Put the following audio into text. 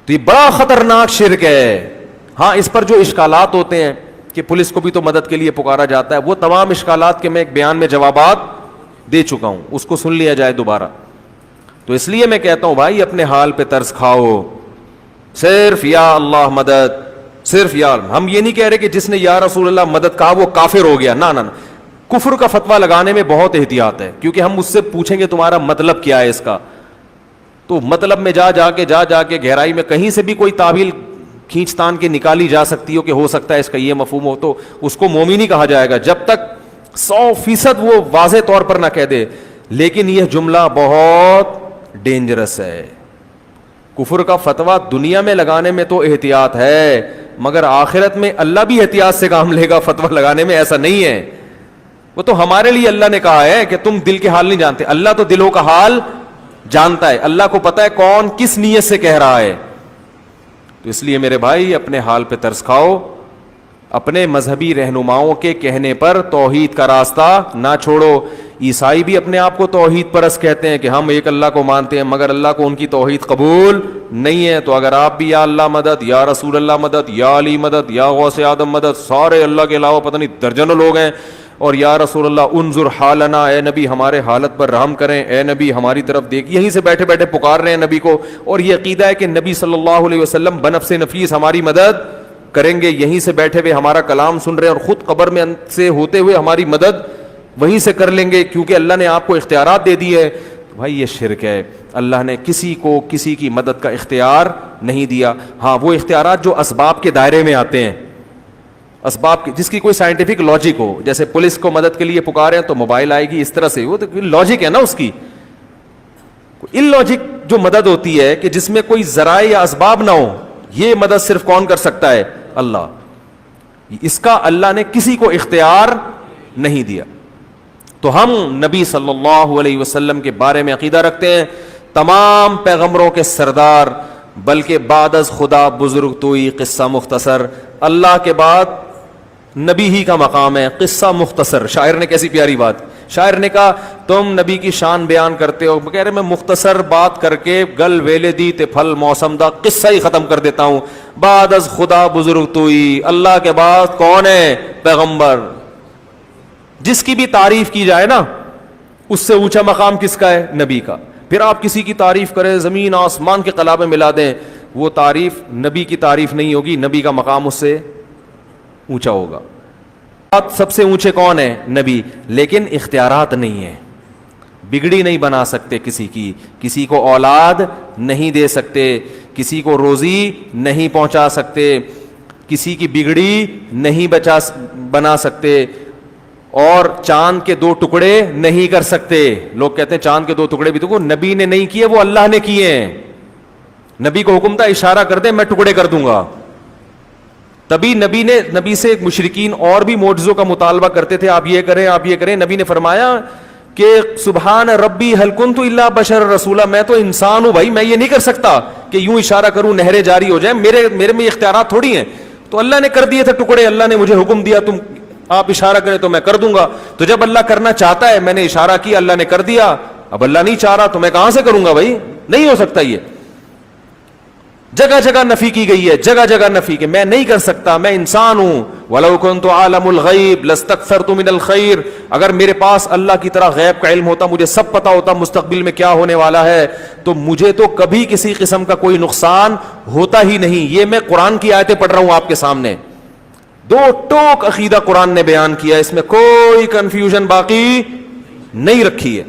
تو یہ بڑا خطرناک شرک ہے. ہاں اس پر جو اشکالات ہوتے ہیں کہ پولیس کو بھی تو مدد کے لیے پکارا جاتا ہے, وہ تمام اشکالات کے میں ایک بیان میں جوابات دے چکا ہوں, اس کو سن لیا جائے دوبارہ. تو اس لیے میں کہتا ہوں بھائی اپنے حال پہ ترس کھاؤ, صرف یا اللہ مدد, صرف یا. ہم یہ نہیں کہہ رہے کہ جس نے یا رسول اللہ مدد کہا وہ کافر ہو گیا, نہ. کفر کا فتویٰ لگانے میں بہت احتیاط ہے, کیونکہ ہم اس سے پوچھیں گے تمہارا مطلب کیا ہے اس کا, تو مطلب میں جا کے گہرائی میں کہیں سے بھی کوئی تعویل کھینچ تان کے نکالی جا سکتی ہو کہ ہو سکتا ہے اس کا یہ مفہوم ہو, تو اس کو مومن ہی کہا جائے گا جب تک 100% وہ واضح طور پر نہ کہہ دے. لیکن یہ جملہ بہت ڈینجرس ہے. کفر کا فتویٰ دنیا میں لگانے میں تو احتیاط ہے, مگر آخرت میں اللہ بھی احتیاط سے کام لے گا فتویٰ لگانے میں, ایسا نہیں ہے. وہ تو ہمارے لیے اللہ نے کہا ہے کہ تم دل کے حال نہیں جانتے, اللہ تو دلوں کا حال جانتا ہے, اللہ کو پتا ہے کون کس نیت سے کہہ رہا ہے. تو اس لیے میرے بھائی اپنے حال پہ ترس کھاؤ, اپنے مذہبی رہنماؤں کے کہنے پر توحید کا راستہ نہ چھوڑو. عیسائی بھی اپنے آپ کو توحید پرست کہتے ہیں کہ ہم ایک اللہ کو مانتے ہیں, مگر اللہ کو ان کی توحید قبول نہیں ہے. تو اگر آپ بھی یا اللہ مدد, یا رسول اللہ مدد, یا علی مدد, یا غوث اعظم مدد, سارے اللہ کے علاوہ پتہ نہیں درجنوں لوگ ہیں, اور یا رسول اللہ انظر حالنا, اے نبی ہمارے حالت پر رحم کریں, اے نبی ہماری طرف دیکھ, یہیں سے بیٹھے بیٹھے پکار رہے ہیں نبی کو, اور یہ عقیدہ ہے کہ نبی صلی اللہ علیہ وسلم بنفس نفیس ہماری مدد کریں گے, یہیں سے بیٹھے ہوئے ہمارا کلام سن رہے ہیں, اور خود قبر میں سے ہوتے ہوئے ہماری مدد وہیں سے کر لیں گے, کیونکہ اللہ نے آپ کو اختیارات دے دی ہے. بھائی یہ شرک ہے, اللہ نے کسی کو کسی کی مدد کا اختیار نہیں دیا. ہاں وہ اختیارات جو اسباب کے دائرے میں آتے ہیں, اسباب جس کی کوئی سائنٹیفک لاجک ہو, جیسے پولیس کو مدد کے لیے پکارے ہیں تو موبائل آئے گی اس طرح سے, وہ تو لاجک ہے نا اس کی. ان لاجک جو مدد ہوتی ہے کہ جس میں کوئی ذرائع یا اسباب نہ ہو, یہ مدد صرف کون کر سکتا ہے؟ اللہ. اس کا اللہ نے کسی کو اختیار نہیں دیا. تو ہم نبی صلی اللہ علیہ وسلم کے بارے میں عقیدہ رکھتے ہیں, تمام پیغمبروں کے سردار, بلکہ بعد از خدا بزرگ توئی قصہ مختصر, اللہ کے بعد نبی ہی کا مقام ہے, قصہ مختصر. شاعر نے کیسی پیاری بات, شاعر نے کہا تم نبی کی شان بیان کرتے ہو, کہہ رہے میں مختصر بات کر کے گل ویلے دی تے پھل موسم دا قصہ ہی ختم کر دیتا ہوں. بعد از خدا بزرگ توئی, اللہ کے بعد کون ہے؟ پیغمبر. جس کی بھی تعریف کی جائے نا, اس سے اونچا مقام کس کا ہے؟ نبی کا. پھر آپ کسی کی تعریف کریں, زمین آسمان کے قلابے ملا دیں, وہ تعریف نبی کی تعریف نہیں ہوگی, نبی کا مقام اس سے اونچا ہوگا. سب سے اونچے کون ہے؟ نبی. لیکن اختیارات نہیں ہیں, بگڑی نہیں بنا سکتے کسی کی, کسی کو اولاد نہیں دے سکتے, کسی کو روزی نہیں پہنچا سکتے, کسی کی بگڑی نہیں بنا سکتے, اور چاند کے 2 ٹکڑے نہیں کر سکتے. لوگ کہتے ہیں چاند کے 2 ٹکڑے بھی تو نبی نے نہیں کیے, وہ اللہ نے کیے ہیں. نبی کو حکم تھا اشارہ کر دے میں ٹکڑے کر دوں گا. تبھی نبی سے مشرکین اور بھی معجزوں کا مطالبہ کرتے تھے, آپ یہ کریں آپ یہ کریں. نبی نے فرمایا کہ سبحان ربی هل كنت الا بشر رسولا, میں تو انسان ہوں بھائی, میں یہ نہیں کر سکتا کہ یوں اشارہ کروں نہریں جاری ہو جائیں, میرے میں اختیارات تھوڑی ہیں. تو اللہ نے کر دیے تھے ٹکڑے, اللہ نے مجھے حکم دیا تم آپ اشارہ کریں تو میں کر دوں گا. تو جب اللہ کرنا چاہتا ہے, میں نے اشارہ کیا, اللہ نے کر دیا, اب اللہ نہیں چاہ رہا تو میں کہاں سے کروں گا بھائی؟ نہیں ہو سکتا. یہ جگہ جگہ نفی کی گئی ہے, جگہ جگہ نفی کہ میں نہیں کر سکتا, میں انسان ہوں. وَلَوْ كُنْتُ عَالَمُ الْغَيْبِ لَاسْتَكْثَرْتُ مِنَ الْخَيْرِ, اگر میرے پاس اللہ کی طرح غیب کا علم ہوتا, مجھے سب پتا ہوتا مستقبل میں کیا ہونے والا ہے, تو مجھے تو کبھی کسی قسم کا کوئی نقصان ہوتا ہی نہیں. یہ میں قرآن کی آیتیں پڑھ رہا ہوں آپ کے سامنے, 2 ٹوک عقیدہ قرآن نے بیان کیا, اس میں کوئی کنفیوژن باقی نہیں رکھی ہے.